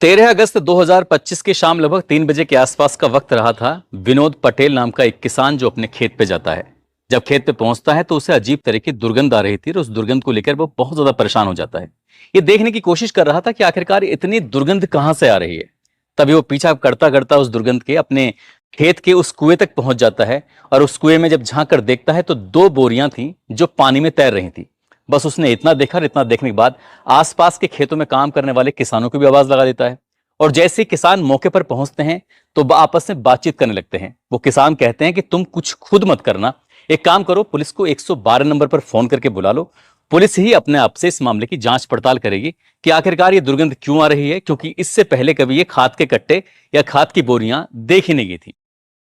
13 अगस्त 2025 की शाम लगभग 3 बजे के आसपास का वक्त रहा था। विनोद पटेल नाम का एक किसान जो अपने खेत पे जाता है, जब खेत पे पहुंचता है तो उसे अजीब तरह की दुर्गंध आ रही थी और उस दुर्गंध को लेकर वो बहुत ज्यादा परेशान हो जाता है। ये देखने की कोशिश कर रहा था कि आखिरकार इतनी दुर्गंध कहां से आ रही है। तभी वो पीछा करता करता उस दुर्गंध के अपने खेत के उस कुएं तक पहुंच जाता है और उस कुएं में जब झांक कर देखता है तो 2 बोरियां थी जो पानी में तैर रही थी। बस उसने इतना देखा और इतना देखने के बाद आसपास के खेतों में काम करने वाले किसानों की भी आवाज लगा देता है। और जैसे ही किसान मौके पर पहुंचते हैं तो आपस में बातचीत करने लगते हैं। वो किसान कहते हैं कि तुम कुछ खुद मत करना, एक काम करो, पुलिस को 112 नंबर पर फोन करके बुला लो। पुलिस ही अपने आप से इस मामले की जांच पड़ताल करेगी कि आखिरकार ये दुर्गंध क्यों आ रही है, क्योंकि इससे पहले कभी ये खाद के कट्टे या खाद की बोरियां देखी नहीं गई थी।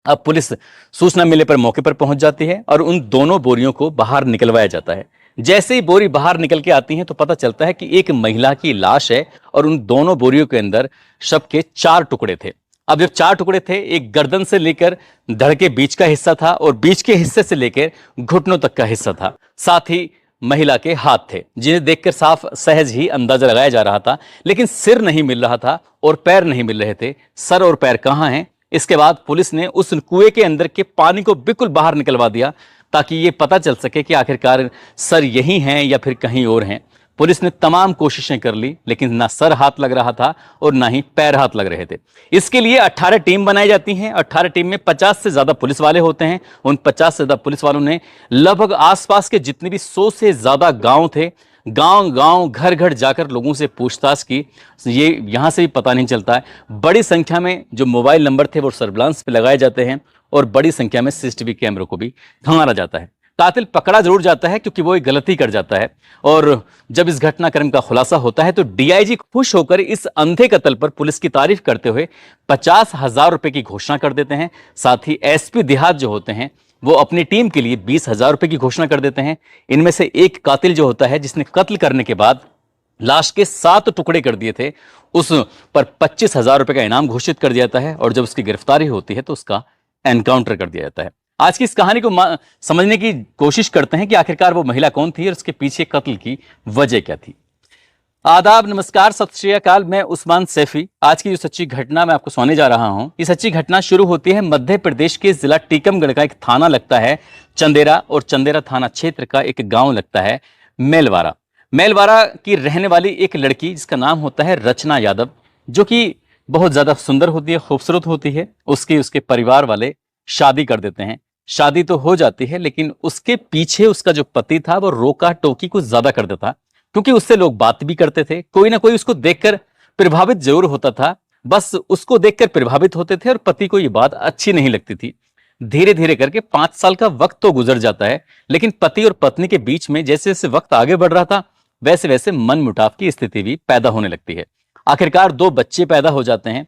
अब पुलिस सूचना मिलने पर मौके पर पहुंच जाती है और उन दोनों बोरियों को बाहर निकलवाया जाता है। जैसे ही बोरी बाहर निकल के आती हैं तो पता चलता है कि एक महिला की लाश है और उन दोनों बोरियों के अंदर शव के 4 टुकड़े थे। अब जब 4 टुकड़े थे, एक गर्दन से लेकर धड़ के बीच का हिस्सा था और बीच के हिस्से से लेकर घुटनों तक का हिस्सा था। साथ ही महिला के हाथ थे जिन्हें देखकर साफ सहज ही अंदाजा लगाया जा रहा था, लेकिन सिर नहीं मिल रहा था और पैर नहीं मिल रहे थे। सर और पैर कहां हैं? इसके बाद पुलिस ने उस कुएं के अंदर के पानी को बिल्कुल बाहर निकलवा दिया ताकि ये पता चल सके कि आखिरकार सर यही हैं या फिर कहीं और हैं। पुलिस ने तमाम कोशिशें कर ली, लेकिन ना सर हाथ लग रहा था और ना ही पैर हाथ लग रहे थे। इसके लिए 18 टीम बनाई जाती हैं। 18 टीम में 50 से ज्यादा पुलिस वाले होते हैं। उन 50 से ज्यादा पुलिस वालों ने लगभग आसपास के जितने भी 100 से ज्यादा गांव थे, गांव गांव घर घर जाकर लोगों से पूछताछ की। ये यहां से भी पता नहीं चलता है। बड़ी संख्या में जो मोबाइल नंबर थे वो सर्विलांस पे लगाए जाते हैं और बड़ी संख्या में सीसीटीवी कैमरों को भी खंगाला जाता है। कातिल पकड़ा जरूर जाता है क्योंकि वो एक गलती कर जाता है। और जब इस घटनाक्रम का खुलासा होता है तो डीआईजी खुश होकर इस अंधे कत्ल पर पुलिस की तारीफ करते हुए 50,000 रुपए की घोषणा कर देते हैं। साथ ही एसपी देहात जो होते हैं वो अपनी टीम के लिए 20,000 रुपए की घोषणा कर देते हैं। इनमें से एक कातिल जो होता है, जिसने कत्ल करने के बाद लाश के 7 टुकड़े कर दिए थे, उस पर 25,000 रुपए का इनाम घोषित कर दिया जाता है और जब उसकी गिरफ्तारी होती है तो उसका एनकाउंटर कर दिया जाता है। आज की इस कहानी को समझने की कोशिश करते हैं कि आखिरकार वो महिला कौन थी और उसके पीछे कत्ल की वजह क्या थी। आदाब, नमस्कार, सत श्री अकाल। मैं उस्मान सैफी। आज की जो सच्ची घटना मैं आपको सुनाने जा रहा हूं, ये सच्ची घटना शुरू होती है मध्य प्रदेश के जिला टीकमगढ़ का एक थाना लगता है चंदेरा, और चंदेरा थाना क्षेत्र का एक गांव लगता है मेलवारा। मेलवारा की रहने वाली एक लड़की जिसका नाम होता है रचना यादव, जो कि बहुत ज्यादा सुंदर होती है, खूबसूरत होती है। उसके परिवार वाले शादी कर देते हैं। शादी तो हो जाती है, लेकिन उसके पीछे उसका जो पति था वो रोका टोकी कुछ ज्यादा कर देता, क्योंकि उससे लोग बात भी करते थे। कोई ना कोई उसको देखकर प्रभावित जरूर होता था, बस उसको देखकर प्रभावित होते थे और पति को ये बात अच्छी नहीं लगती थी। धीरे धीरे करके 5 साल का वक्त तो गुजर जाता है, लेकिन पति और पत्नी के बीच में जैसे जैसे वक्त आगे बढ़ रहा था वैसे वैसे मनमुटाव की स्थिति भी पैदा होने लगती है। आखिरकार 2 बच्चे पैदा हो जाते हैं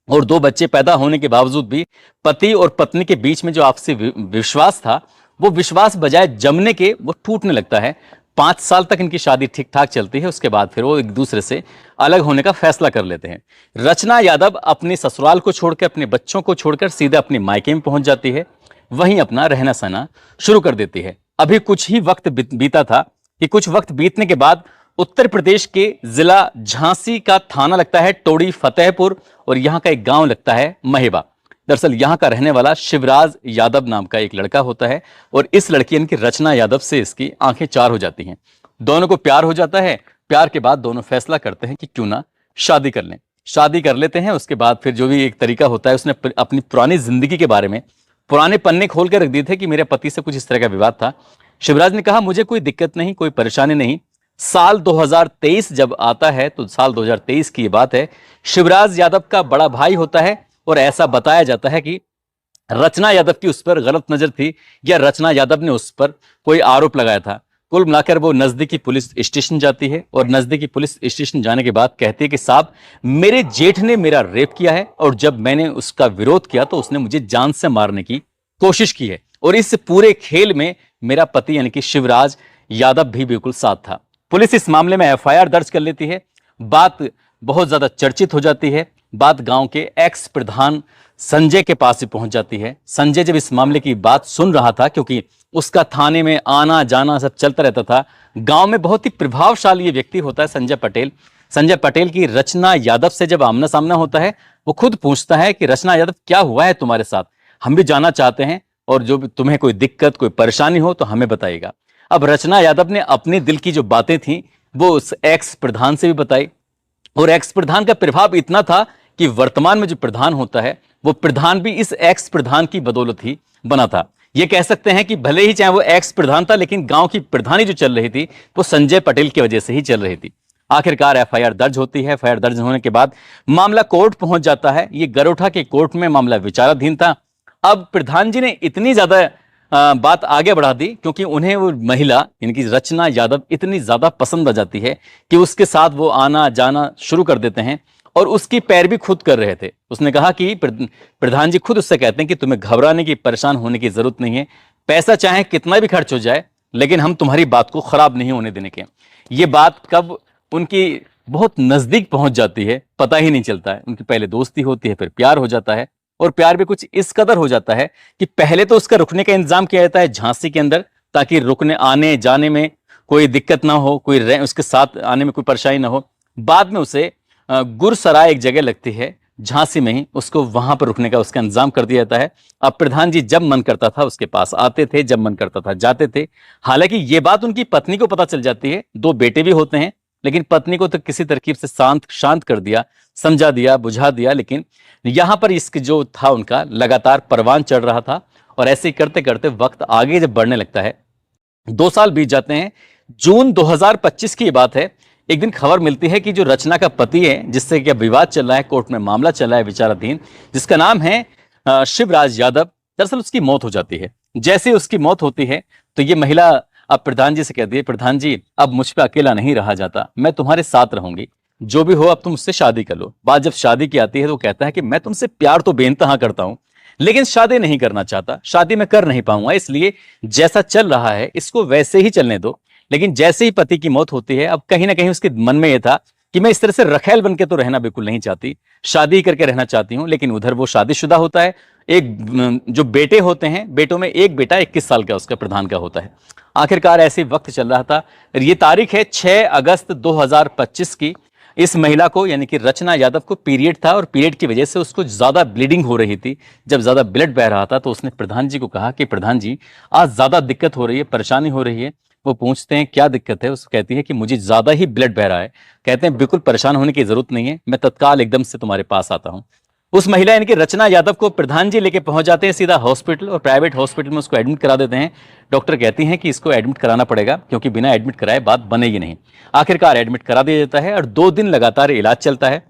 और 2 बच्चे पैदा होने के बावजूद भी पति और पत्नी के बीच में जो आपसी विश्वास था, वो विश्वास बजाय जमने के वो टूटने लगता है। 5 साल तक इनकी शादी ठीक ठाक चलती है। उसके बाद फिर वो एक दूसरे से अलग होने का फैसला कर लेते हैं। रचना यादव अपने ससुराल को छोड़कर, अपने बच्चों को छोड़कर सीधे अपने मायके में पहुंच जाती है। वहीं अपना रहना सहना शुरू कर देती है। अभी कुछ ही वक्त बीता था कि कुछ वक्त बीतने के बाद उत्तर प्रदेश के जिला झांसी का थाना लगता है टोड़ी फतेहपुर और यहां का एक गांव लगता है महेबा। दरअसल यहां का रहने वाला शिवराज यादव नाम का एक लड़का होता है और इस लड़की यानी कि रचना यादव से इसकी आंखें चार हो जाती हैं। दोनों को प्यार हो जाता है। प्यार के बाद दोनों फैसला करते हैं कि क्यों ना शादी कर लें। शादी कर लेते हैं। उसके बाद फिर जो भी एक तरीका होता है, उसने अपनी पुरानी जिंदगी के बारे में पुराने पन्ने खोल कर रख दिए थे कि मेरे पति से कुछ इस तरह का विवाद था। शिवराज ने कहा मुझे कोई दिक्कत नहीं, कोई परेशानी नहीं। साल 2023 जब आता है तो साल 2023 की ये बात है, शिवराज यादव का बड़ा भाई होता है और ऐसा बताया जाता है कि रचना यादव की उस पर गलत नजर थी या रचना यादव ने उस पर कोई आरोप लगाया था। कुल मिलाकर वो नजदीकी पुलिस स्टेशन जाती है और नजदीकी पुलिस स्टेशन जाने के बाद कहती है कि साहब, मेरे जेठ ने मेरा रेप किया है और जब मैंने उसका विरोध किया तो उसने मुझे जान से मारने की कोशिश की है और इस पूरे खेल में मेरा पति यानी कि शिवराज यादव भी बिल्कुल साथ था। पुलिस इस मामले में एफआईआर दर्ज कर लेती है। बात बहुत ज्यादा चर्चित हो जाती है। बात गांव के एक्स प्रधान संजय के पास ही पहुंच जाती है। संजय जब इस मामले की बात सुन रहा था, क्योंकि उसका थाने में आना जाना सब चलता रहता था, गांव में बहुत ही प्रभावशाली ये व्यक्ति होता है संजय पटेल। संजय पटेल की रचना यादव से जब आमना सामना होता है, वो खुद पूछता है कि रचना यादव क्या हुआ है तुम्हारे साथ, हम भी जानना चाहते हैं, और जो भी तुम्हें कोई दिक्कत कोई परेशानी हो तो हमें बताइएगा। अब रचना यादव ने अपने दिल की जो बातें थी वो उस एक्स प्रधान से भी बताई, और एक्स प्रधान का प्रभाव इतना था कि वर्तमान में जो प्रधान होता है वो प्रधान भी इस एक्स प्रधान की बदौलत ही बना था। ये कह सकते हैं कि भले ही चाहे वो एक्स प्रधान था, लेकिन गांव की प्रधानी जो चल रही थी वो संजय पटेल की वजह से ही चल रही थी। आखिरकार एफआईआर दर्ज होती है। एफआईआर दर्ज होने के बाद मामला कोर्ट पहुंच जाता है। ये गरोठा के कोर्ट में मामला विचाराधीन था। अब प्रधान जी ने इतनी ज्यादा बात आगे बढ़ा दी, क्योंकि उन्हें वो महिला इनकी रचना यादव इतनी ज्यादा पसंद आ जाती है कि उसके साथ वो आना जाना शुरू कर देते हैं, और उसकी पैरवी खुद कर रहे थे। उसने कहा कि प्रधान जी खुद उससे कहते हैं कि तुम्हें घबराने की परेशान होने की जरूरत नहीं है, पैसा चाहे कितना भी खर्च हो जाए लेकिन हम तुम्हारी बात को खराब नहीं होने देने के। ये बात कब उनकी बहुत नजदीक पहुंच जाती है पता ही नहीं चलता है। उनकी पहले दोस्ती होती है, फिर प्यार हो जाता है, और प्यार भी कुछ इस कदर हो जाता है कि पहले तो उसका रुकने का इंतजाम किया जाता है झांसी के अंदर, ताकि रुकने आने जाने में कोई दिक्कत ना हो, कोई उसके साथ आने में कोई परेशानी ना हो। बाद में उसे गुरसराय एक जगह लगती है झांसी में ही, उसको वहां पर रुकने का उसका इंतजाम कर दिया जाता है। अब प्रधान जी जब मन करता था उसके पास आते थे, जब मन करता था जाते थे। हालांकि ये बात उनकी पत्नी को पता चल जाती है, दो बेटे भी होते हैं, लेकिन पत्नी को तो किसी तरकीब से शांत कर दिया, समझा दिया, बुझा दिया। लेकिन यहां पर इसक जो था उनका लगातार परवान चढ़ रहा था, और ऐसे ही करते करते वक्त आगे जब बढ़ने लगता है, 2 साल बीत जाते हैं। जून 2025 की बात है। एक दिन खबर मिलती है कि जो रचना का पति है, जिससे क्या विवाद चल रहा है, कोर्ट में मामला चल रहा है विचाराधीन, जिसका नाम है शिवराज यादव, दरअसल उसकी मौत हो जाती है। जैसे उसकी मौत होती है तो ये महिला अब प्रधान जी से कहती है, प्रधान जी अब मुझ पे अकेला नहीं रहा जाता, मैं तुम्हारे साथ रहूंगी, जो भी हो अब तुम मुझसे शादी कर लो। बात जब शादी की आती है तो कहता है कि मैं तुमसे प्यार तो बेइंतहा करता हूं, लेकिन शादी नहीं करना चाहता, शादी मैं कर नहीं पाऊंगा, इसलिए जैसा चल रहा है इसको वैसे ही चलने दो। लेकिन जैसे ही पति की मौत होती है, अब कहीं ना कहीं उसके मन में यह था कि मैं इस तरह से रखेल बन के तो रहना बिल्कुल नहीं चाहती, शादी करके रहना चाहती हूं। लेकिन उधर वो शादीशुदा होता है, एक जो बेटे होते हैं, बेटों में एक बेटा 21 साल का उसका प्रधान का होता है। आखिरकार ऐसे वक्त चल रहा था। ये तारीख है 6 अगस्त 2025 की। इस महिला को यानी कि रचना यादव को पीरियड था, और पीरियड की वजह से उसको ज्यादा ब्लीडिंग हो रही थी। जब ज्यादा ब्लड बह रहा था तो उसने प्रधान जी को कहा कि प्रधान जी आज ज्यादा दिक्कत हो रही है, परेशानी हो रही है। वो पूछते हैं क्या दिक्कत है, उसको कहती है कि मुझे ज्यादा ही ब्लड बह रहा है। कहते हैं बिल्कुल परेशान होने की जरूरत नहीं है, मैं तत्काल एकदम से तुम्हारे पास आता हूं। उस महिला यानी कि रचना यादव को प्रधान जी लेके पहुंच जाते हैं सीधा हॉस्पिटल, और प्राइवेट हॉस्पिटल में उसको एडमिट करा देते हैं। डॉक्टर कहती हैं कि इसको एडमिट कराना पड़ेगा, क्योंकि बिना एडमिट कराए बात बनेगी नहीं। आखिरकार एडमिट करा दिया जाता है, और 2 दिन लगातार इलाज चलता है।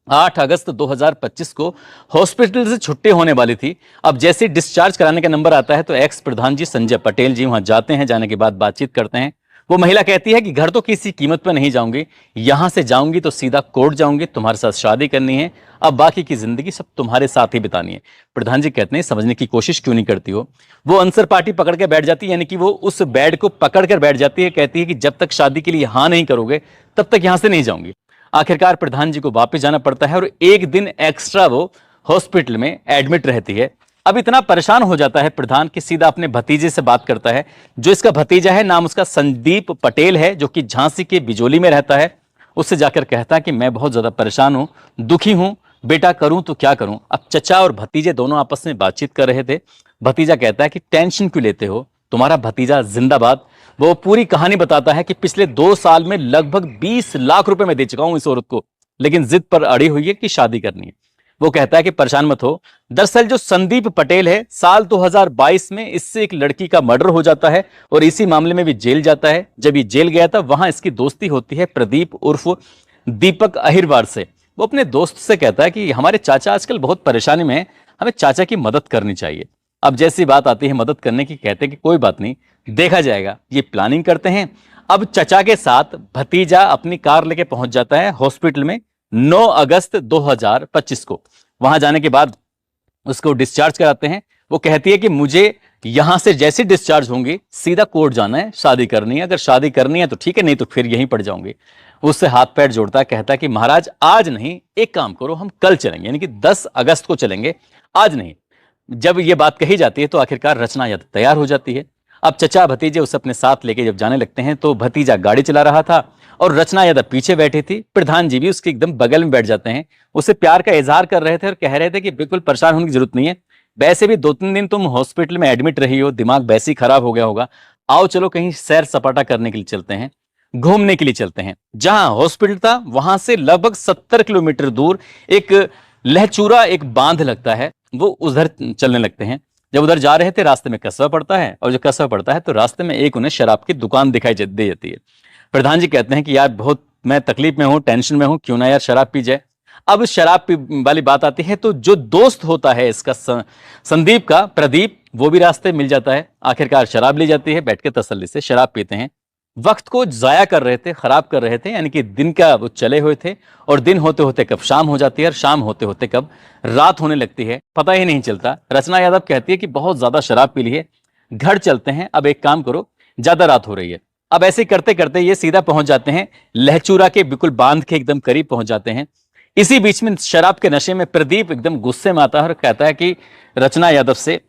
8 अगस्त 2025 को हॉस्पिटल से छुट्टी होने वाली थी। अब जैसे डिस्चार्ज कराने का नंबर आता है तो एक्स प्रधान जी संजय पटेल जी वहां जाते हैं। जाने के बाद बातचीत करते हैं। वो महिला कहती है कि घर तो किसी कीमत पर नहीं जाऊंगी, यहां से जाऊंगी तो सीधा कोर्ट जाऊंगी, तुम्हारे साथ शादी करनी है, अब बाकी की जिंदगी सब तुम्हारे साथ ही बितानी है। प्रधान जी कहते हैं समझने की कोशिश क्यों नहीं करती हो। वो आंसर पार्टी पकड़ के बैठ जाती है, यानी कि वो उस बेड को पकड़ कर बैठ जाती है। कहती है कि जब तक शादी के लिए हाँ नहीं करोगे तब तक यहां से नहीं जाऊंगी। आखिरकार प्रधान जी को वापस जाना पड़ता है, और एक दिन एक्स्ट्रा वो हॉस्पिटल में एडमिट रहती है। अब इतना परेशान हो जाता है प्रधान कि सीधा अपने भतीजे से बात करता है। जो इसका भतीजा है, नाम उसका संदीप पटेल है, जो कि झांसी के बिजोली में रहता है। उससे जाकर कहता है कि मैं बहुत ज्यादा परेशान हूं, दुखी हूं, बेटा करूं तो क्या करूं। अब चचा और भतीजे दोनों आपस में बातचीत कर रहे थे। भतीजा कहता है कि टेंशन क्यों लेते हो, तुम्हारा भतीजा जिंदाबाद। वो पूरी कहानी बताता है कि पिछले 2 साल में लगभग 20 लाख रुपए मैं दे चुका हूं इस औरत को, लेकिन जिद पर अड़ी हुई है कि शादी करनी है। वो कहता है कि परेशान मत हो, दरअसल जो संदीप पटेल है, साल 2022 में इससे एक लड़की का मर्डर हो जाता है, और इसी मामले में भी जेल जाता है। जब ये जेल गया था वहां इसकी दोस्ती होती है प्रदीप उर्फ दीपक अहिरवार से। वो अपने दोस्त से कहता है कि हमारे चाचा आजकल बहुत परेशानी में है, हमें चाचा की मदद करनी चाहिए। अब जैसी बात आती है मदद करने की, कहते हैं कि कोई बात नहीं, देखा जाएगा। ये प्लानिंग करते हैं। अब चचा के साथ भतीजा अपनी कार लेके पहुंच जाता है हॉस्पिटल में 9 अगस्त 2025 को। वहां जाने के बाद उसको डिस्चार्ज कराते हैं। वो कहती है कि मुझे यहां से जैसे डिस्चार्ज होंगी सीधा कोर्ट जाना है, शादी करनी है, अगर शादी करनी है तो ठीक है, नहीं तो फिर यहीं पड़ जाऊंगी। उससे हाथ पैर जोड़ता है, कहता है कि महाराज आज नहीं, एक काम करो, हम कल चलेंगे, यानी कि 10 अगस्त को चलेंगे, आज नहीं। जब ये बात कही जाती है तो आखिरकार रचना यादव तैयार हो जाती है। अब चचा भतीजे उसे अपने साथ लेके जब जाने लगते हैं तो भतीजा गाड़ी चला रहा था, और रचना यादव पीछे बैठी थी। प्रधान जी भी उसके एकदम बगल में बैठ जाते हैं, उससे प्यार का इजहार कर रहे थे और कह रहे थे कि बिल्कुल परेशान होने की जरूरत नहीं है, वैसे भी 2-3 दिन तुम हॉस्पिटल में एडमिट रही हो, दिमाग वैसे ही खराब हो गया होगा, आओ चलो कहीं सैर सपाटा करने के लिए चलते हैं, घूमने के लिए चलते हैं। जहां हॉस्पिटल था वहां से लगभग 70 किलोमीटर दूर एक लहचूरा एक बांध लगता है, वो उधर चलने लगते हैं। जब उधर जा रहे थे रास्ते में कस्बा पड़ता है, और जो कस्बा पड़ता है तो रास्ते में एक उन्हें शराब की दुकान दिखाई दे जाती है। प्रधान जी कहते हैं कि यार बहुत मैं तकलीफ में हूं, टेंशन में हूं, क्यों ना यार शराब पी जाए। अब शराब पी वाली बात आती है तो जो दोस्त होता है इसका संदीप का, प्रदीप, वो भी रास्ते मिल जाता है। आखिरकार शराब ली जाती है, बैठ के तसल्ली से शराब पीते हैं। वक्त को जाया कर रहे थे, खराब कर रहे थे, यानी कि दिन का वो चले हुए थे और दिन होते होते कब शाम हो जाती है और शाम होते होते कब रात होने लगती है, पता ही नहीं चलता। रचना यादव कहती है कि बहुत ज्यादा शराब पी ली है, घर चलते हैं, अब एक काम करो, ज्यादा रात हो रही है। अब ऐसे करते करते ये सीधा पहुंच जाते हैं लहचूरा के बिल्कुल बांध के एकदम करीब पहुंच जाते हैं। इसी बीच में शराब के नशे में प्रदीप एकदम गुस्से में आता है और कहता है कि रचना यादव से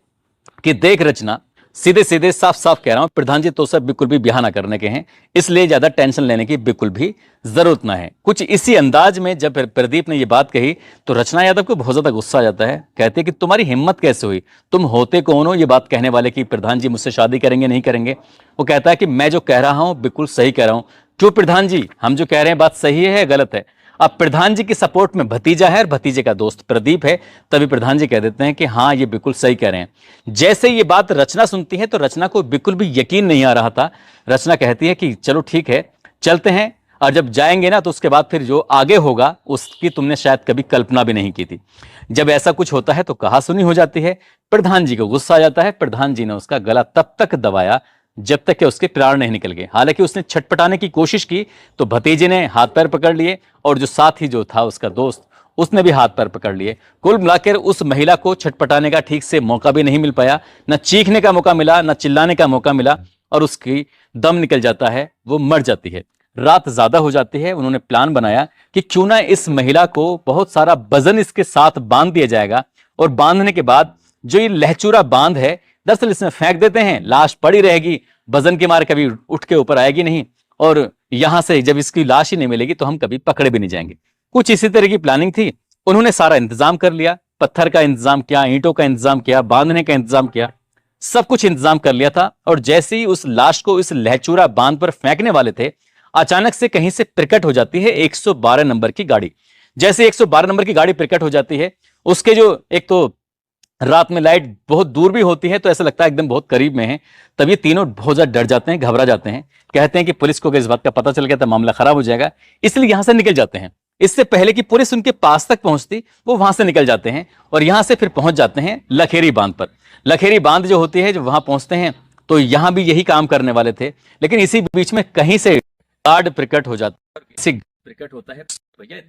कि देख रचना, सीधे सीधे साफ साफ कह रहा हूं, प्रधान जी तो सब बिल्कुल भी ब्याह ना करने के हैं, इसलिए ज्यादा टेंशन लेने की बिल्कुल भी जरूरत ना है। कुछ इसी अंदाज में जब प्रदीप ने ये बात कही तो रचना यादव को बहुत ज्यादा गुस्सा आ जाता है। कहते कि तुम्हारी हिम्मत कैसे हुई, तुम होते कौन हो ये बात कहने वाले कि प्रधान जी मुझसे शादी करेंगे नहीं करेंगे। वो कहता है कि मैं जो कह रहा हूं बिल्कुल सही कह रहा हूं। क्यों प्रधान जी, हम जो कह रहे हैं बात सही है गलत है? अब प्रधान जी की सपोर्ट में भतीजा है और भतीजे का दोस्त प्रदीप है, तभी प्रधान जी कह देते हैं कि हाँ ये बिल्कुल सही कह रहे हैं। जैसे ये बात रचना सुनती है तो रचना को बिल्कुल भी यकीन नहीं आ रहा था। रचना कहती है कि चलो ठीक है चलते हैं, और जब जाएंगे ना तो उसके बाद फिर जो आगे होगा उसकी तुमने शायद कभी कल्पना भी नहीं की थी। जब ऐसा कुछ होता है तो कहा सुनी हो जाती है। प्रधान जी को गुस्सा आ जाता है। प्रधान जी ने उसका गला तब तक दबाया जब तक कि उसके प्राण नहीं निकल गए। हालांकि उसने छटपटाने की कोशिश की तो भतीजे ने हाथ पैर पकड़ लिए, और जो साथी जो था उसका दोस्त, उसने भी हाथ पैर पकड़ लिए। कुल मिलाकर उस महिला को छटपटाने का ठीक से मौका भी नहीं मिल पाया, न चीखने का मौका मिला, न चिल्लाने का मौका मिला, और उसकी दम निकल जाता है, वो मर जाती है। रात ज्यादा हो जाती है। उन्होंने प्लान बनाया कि क्यों ना इस महिला को बहुत सारा वजन इसके साथ बांध दिया जाएगा, और बांधने के बाद जो ये लहचूरा बांध है दरअसल इसमें फेंक देते हैं, लाश पड़ी रहेगी, वजन के मारे कभी उठ के ऊपर आएगी नहीं, और यहां से जब इसकी लाश ही नहीं मिलेगी तो हम कभी पकड़े भी नहीं जाएंगे। कुछ इसी तरह की प्लानिंग थी। उन्होंने सारा इंतजाम कर लिया, पत्थर का इंतजाम किया, ईंटों का इंतजाम किया, बांधने का इंतजाम किया, सब कुछ इंतजाम कर लिया था। और जैसे ही उस लाश को इस लहचूरा बांध पर फेंकने वाले थे, अचानक से कहीं से प्रकट हो जाती है 112 नंबर की गाड़ी। जैसे 112 नंबर की गाड़ी प्रकट हो जाती है, उसके जो एक तो रात में लाइट बहुत दूर भी होती है तो ऐसा लगता है एकदम बहुत करीब में है। तब ये तीनों बहुत ज्यादा डर जाते हैं, घबरा जाते हैं, कहते हैं कि पुलिस को अगर इस बात का पता चल गया तो मामला खराब हो जाएगा, इसलिए यहां से निकल जाते हैं। इससे पहले कि पुलिस उनके पास तक पहुंचती वो वहां से निकल जाते हैं और यहां से फिर पहुंच जाते हैं लखेरी बांध पर। लखेरी बांध जो होती है, जब वहां पहुंचते हैं तो यहां भी यही काम करने वाले थे, लेकिन इसी बीच में कहीं से गार्ड प्रकट हो जाता है। प्रकट होता है, भैया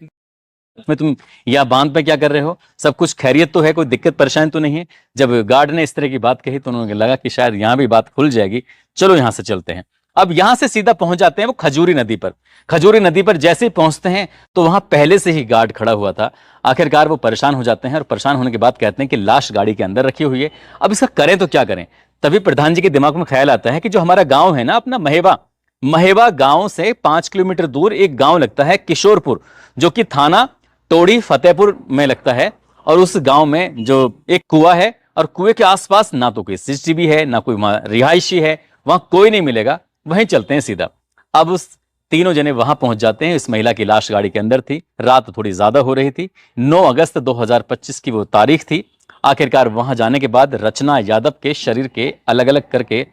में तुम या बांध पे क्या कर रहे हो, सब कुछ खैरियत तो है, कोई दिक्कत परेशानी तो नहीं है। जब गार्ड ने इस तरह की बात कही तो उन्होंने लगा कि शायद यहां भी बात खुल जाएगी, चलो यहां से चलते हैं। अब यहां से सीधा पहुंच जाते हैं वो खजूरी नदी पर। खजूरी नदी पर जैसे ही पहुंचते हैं तो वहां पहले से ही गार्ड खड़ा हुआ था। आखिरकार वो परेशान हो जाते हैं और परेशान होने के बाद कहते हैं कि लाश गाड़ी के अंदर रखी हुई है, अब इसका करें तो क्या करें। तभी प्रधान जी के दिमाग में ख्याल आता है कि जो हमारा गांव है ना अपना महेवा, महेवा गांव से 5 किलोमीटर दूर एक गांव लगता है किशोरपुर, जो कि थाना टोड़ी फतेहपुर में लगता है। और उस गांव में जो एक कुआं है, और कुएं के आसपास ना तो कोई सीसीटीवी है ना कोई रिहायशी है, वहां कोई नहीं मिलेगा, वहीं चलते हैं सीधा। अब उस तीनों जने वहां पहुंच जाते हैं। इस महिला की लाश गाड़ी के अंदर थी, रात थोड़ी ज्यादा हो रही थी, 9 अगस्त 2025 की वो तारीख थी। आखिरकार वहां जाने के बाद रचना यादव के शरीर के अलग अलग करके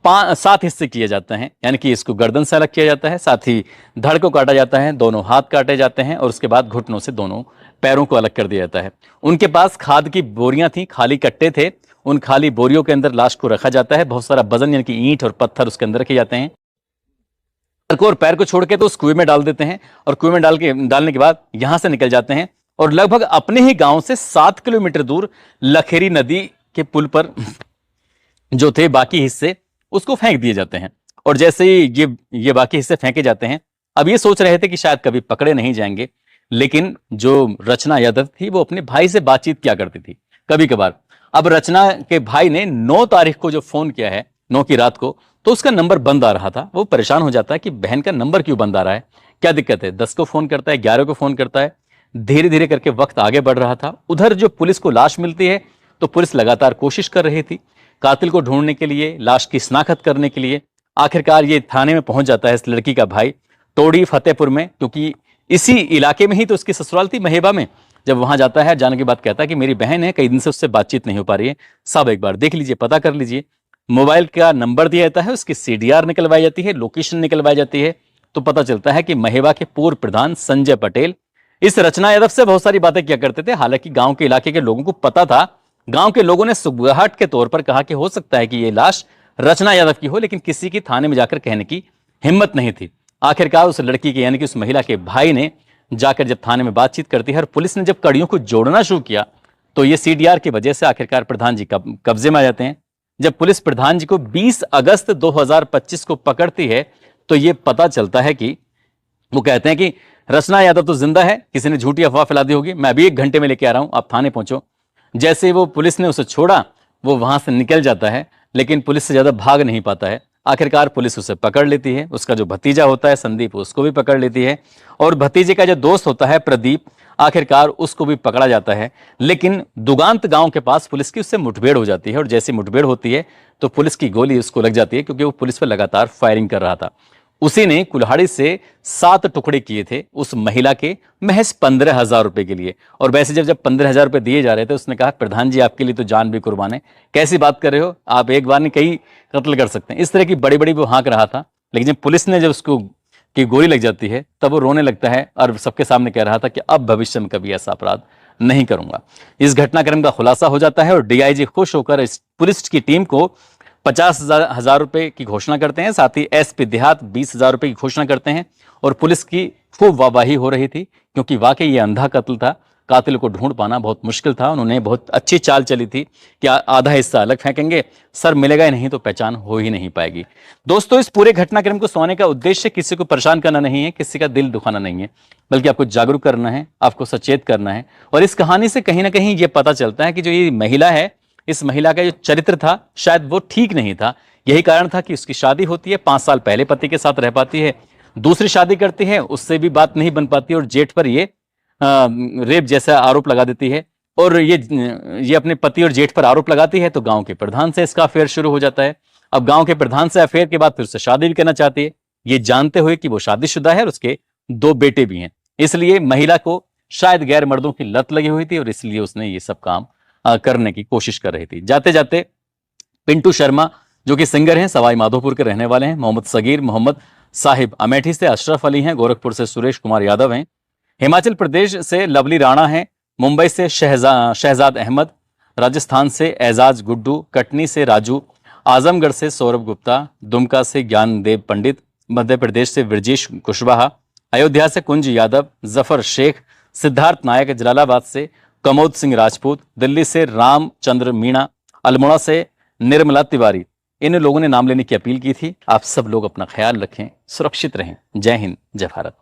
7 हिस्से किए जाते हैं, यानी कि इसको गर्दन से अलग किया जाता है, साथ ही धड़ को काटा जाता है, दोनों हाथ काटे जाते हैं, और उसके बाद घुटनों से दोनों पैरों को अलग कर दिया जाता है। उनके पास खाद की बोरियां थी, खाली कट्टे थे, उन खाली बोरियों के अंदर लाश को रखा जाता है। बहुत सारा वजन यानी कि ईंट और पत्थर उसके अंदर रखे जाते हैं। और पैर को छोड़ के तो उस कुएं में डाल देते हैं, और कुएं में डालने के बाद यहां से निकल जाते हैं और लगभग अपने ही गांव से 7 किलोमीटर दूर लखेरी नदी के पुल पर जो थे बाकी हिस्से उसको फेंक दिए जाते हैं। और जैसे ही ये बाकी हिस्से फेंके जाते हैं, अब ये सोच रहे थे कि शायद कभी पकड़े नहीं जाएंगे, लेकिन जो रचना यादव थी वो अपने भाई से बातचीत किया करती थी कभी कभार। अब रचना के भाई ने 9 तारीख को जो फोन किया है, 9 की रात को, तो उसका नंबर बंद आ रहा था। वो परेशान हो जाता है कि बहन का नंबर क्यों बंद आ रहा है, क्या दिक्कत है। 10 को फोन करता है, 11 को फोन करता है। धीरे धीरे करके वक्त आगे बढ़ रहा था। उधर जो पुलिस को लाश मिलती है तो पुलिस लगातार कोशिश कर रही थी कातिल को ढूंढने के लिए, लाश की शिनाख्त करने के लिए। आखिरकार ये थाने में पहुंच जाता है इस लड़की का भाई, टोड़ी फतेहपुर में, क्योंकि इसी इलाके में ही तो उसकी ससुराल थी, महेबा में। जब वहां जाता है, जाने के बाद कहता है कि मेरी बहन है, कई दिन से उससे बातचीत नहीं हो पा रही है, साहब एक बार देख लीजिए, पता कर लीजिए। मोबाइल का नंबर दिया जाता है, उसकी सीडीआर निकलवाई जाती है, लोकेशन निकलवाई जाती है, तो पता चलता है कि महेबा के पूर्व प्रधान संजय पटेल इस रचना यादव से बहुत सारी बातें किया करते थे। हालांकि गांव के इलाके के लोगों को पता था, गांव के लोगों ने सुबुगाहट के तौर पर कहा कि हो सकता है कि ये लाश रचना यादव की हो, लेकिन किसी की थाने में जाकर कहने की हिम्मत नहीं थी। आखिरकार उस लड़की के यानी कि उस महिला के भाई ने जाकर जब थाने में बातचीत करती है और पुलिस ने जब कड़ियों को जोड़ना शुरू किया, तो ये सीडीआर की वजह से आखिरकार प्रधान जी कब्जे में आ जाते हैं। जब पुलिस प्रधान जी को 20 अगस्त 2025 को पकड़ती है तो ये पता चलता है कि वो कहते हैं कि रचना यादव तो जिंदा है, किसी ने झूठी अफवाह फैला दी होगी, मैं अभी 1 घंटे में लेके आ रहा हूं, आप थाने पहुंचो। जैसे ही वो पुलिस ने उसे छोड़ा, वो वहां से निकल जाता है, लेकिन पुलिस से ज्यादा भाग नहीं पाता है। आखिरकार पुलिस उसे पकड़ लेती है। उसका जो भतीजा होता है संदीप, उसको भी पकड़ लेती है, और भतीजे का जो दोस्त होता है प्रदीप, आखिरकार उसको भी पकड़ा जाता है। लेकिन दुगांत गांव के पास पुलिस की उससे मुठभेड़ हो जाती है, और जैसी मुठभेड़ होती है तो पुलिस की गोली उसको लग जाती है, क्योंकि वो पुलिस पर लगातार फायरिंग कर रहा था। उसी ने कुल्हाड़ी से 7 टुकड़े किए थे उस महिला के, महज 15,000 रुपए के लिए। और वैसे जब 15,000 रुपए दिए जा रहे थे, उसने कहा प्रधान जी आपके लिए तो जान भी कुर्बान है, कैसी बात कर रहे हो, आप एक बार नहीं कई कत्ल कर सकते हैं। इस तरह की बड़ी बड़ी वो हाँक रहा था। लेकिन जब पुलिस ने जब उसको की गोली लग जाती है, तब वो रोने लगता है और सबके सामने कह रहा था कि अब भविष्य में कभी ऐसा अपराध नहीं करूंगा। इस घटनाक्रम का खुलासा हो जाता है और डीआईजी खुश होकर इस पुलिस की टीम को 50,000 रुपए की घोषणा करते हैं। साथ ही एसपी देहात 20,000 रुपए की घोषणा करते हैं। और पुलिस की खूब वाहवाही हो रही थी, क्योंकि वाकई ये अंधा कत्ल था, कातिल को ढूंढ पाना बहुत मुश्किल था। उन्होंने बहुत अच्छी चाल चली थी कि आधा हिस्सा अलग फेंकेंगे, सर मिलेगा ही नहीं तो पहचान हो ही नहीं पाएगी। दोस्तों, इस पूरे घटनाक्रम को सुनाने का उद्देश्य किसी को परेशान करना नहीं है, किसी का दिल दुखाना नहीं है, बल्कि आपको जागरूक करना है, आपको सचेत करना है। और इस कहानी से कहीं ना कहीं ये पता चलता है कि जो ये महिला है, इस महिला का जो चरित्र था शायद वो ठीक नहीं था। यही कारण था कि उसकी शादी होती है, 5 साल पहले पति के साथ रह पाती है, दूसरी शादी करती है, उससे भी बात नहीं बन पाती और जेठ पर ये रेप जैसा आरोप लगा देती है। और ये अपने पति और जेठ पर आरोप लगाती है, तो गांव के प्रधान से इसका अफेयर शुरू हो जाता है। अब गांव के प्रधान से अफेयर के बाद फिर उससे शादी भी करना चाहती है, ये जानते हुए कि वो शादीशुदा है और उसके 2 बेटे भी हैं। इसलिए महिला को शायद गैर मर्दों की लत लगी हुई थी और इसलिए उसने ये सब काम करने की कोशिश कर रही थी। जाते जाते पिंटू शर्मा जो कि सिंगर हैं, सवाई माधोपुर के रहने वाले हैं, मोहम्मद सगीर, मोहम्मद साहिब अमेठी से, अशरफ अली हैं, गोरखपुर से सुरेश कुमार यादव हैं, हिमाचल प्रदेश से लवली राणा हैं, मुंबई से शहजाद अहमद, राजस्थान से एजाज गुड्डू, कटनी से राजू, आजमगढ़ से सौरभ गुप्ता, दुमका से ज्ञानदेव पंडित, मध्य प्रदेश से ब्रजेश कुशवाहा, अयोध्या से कुंज यादव, जफर शेख, सिद्धार्थ नायक, जलालाबाद से कमोद सिंह राजपूत, दिल्ली से रामचंद्र मीणा, अल्मोड़ा से निर्मला तिवारी। इन लोगों ने नाम लेने की अपील की थी। आप सब लोग अपना ख्याल रखें, सुरक्षित रहें। जय हिंद, जय भारत।